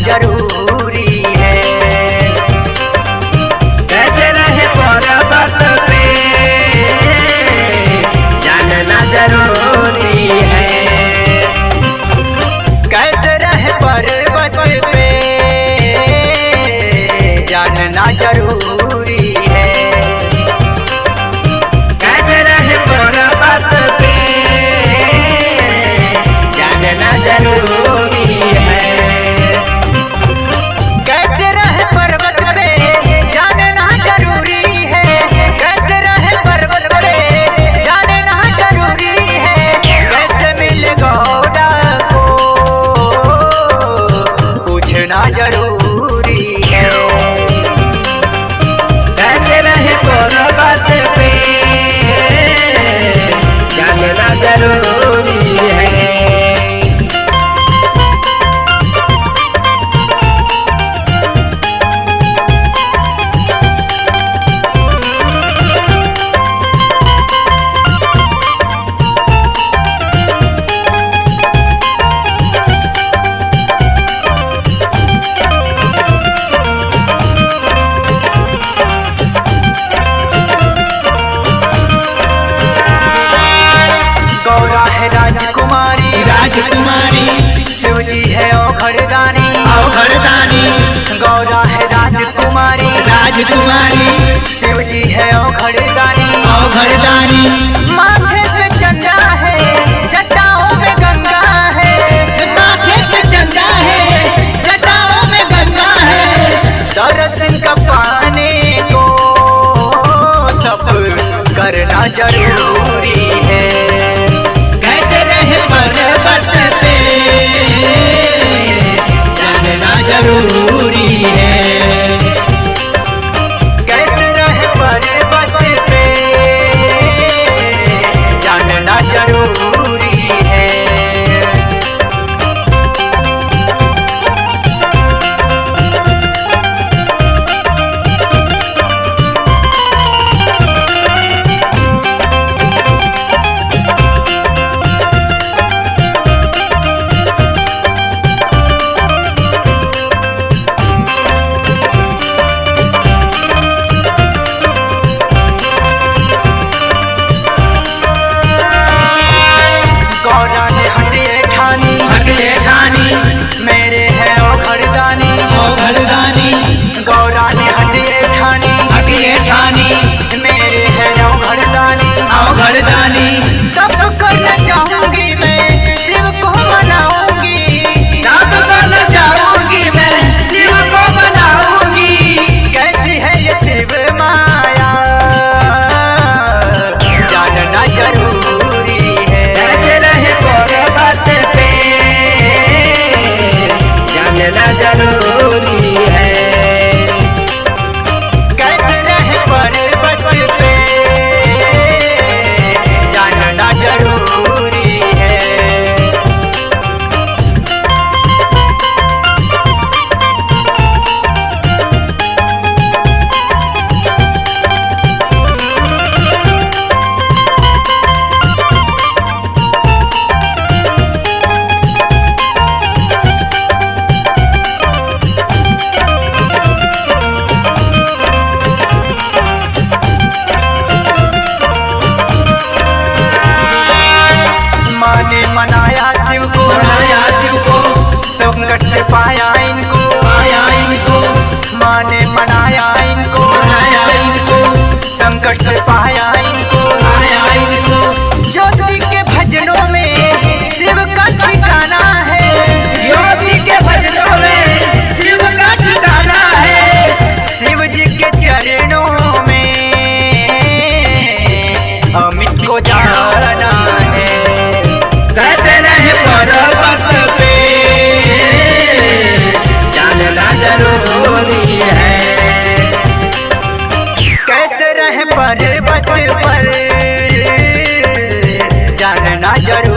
जरूरी है। कैसे रहे पर्वत पे जानना जरूरी है। कैसे रहे पर्वत पे जानना जरूरी है। कैसे रहे पर्वत पे जानना जरूरी है। कैसे रहे पर्वत पे जानना जरूरी है। कैसे रहे पर्वत पे जानना जरूरी है। कैसे मिले गौड़ा को पूछना जरूरी है। कैसे रहे पर्वत पे जानना जरूरी है। गौरा है राजकुमारी शिव जी है औघड़दानी गौरा है राजकुमारी शिव जी है औघड़दानी माथे पे चंदा है जटाओं में गंगा है। माथे पे चंदा है जटाओं में गंगा है। दर्शन का पाने को तप करना जरूरी है। कैसे रहे पर्वत पे जानना जरूरी है। कैसे रहे पर्वत पे जानना जरूरी है। गौरा ने हटिए ठानी मेरे है औघड़दानी गौरा ने हटिए ठानी मेरे है औघड़दानी तब करना चाहूंगी मैं शिव को मनाऊंगी। तब करना चाहूंगी मैं शिव को मनाऊंगी। कैसी है ये शिव माया जानना जरूरी है। कैसे रहे पर्वत पे जानना जरूरी है। कैसे रहे पर्वत पे जानना जरूरी है। माँ ने मनाया शिव को संकट से पाया इनको। माँ ने मनाया इनको संकट से पाया इनको। ज्योति के भजनों में शिव का ठिकाना है। ज्योति के भजनों में शिव का ठिकाना है। शिव जी के चरणों में अमित को जाना है। कैसे रहे पर्वत पे जानना जरूरी है। कैसे रहे पर्वत पर जानना जरूरी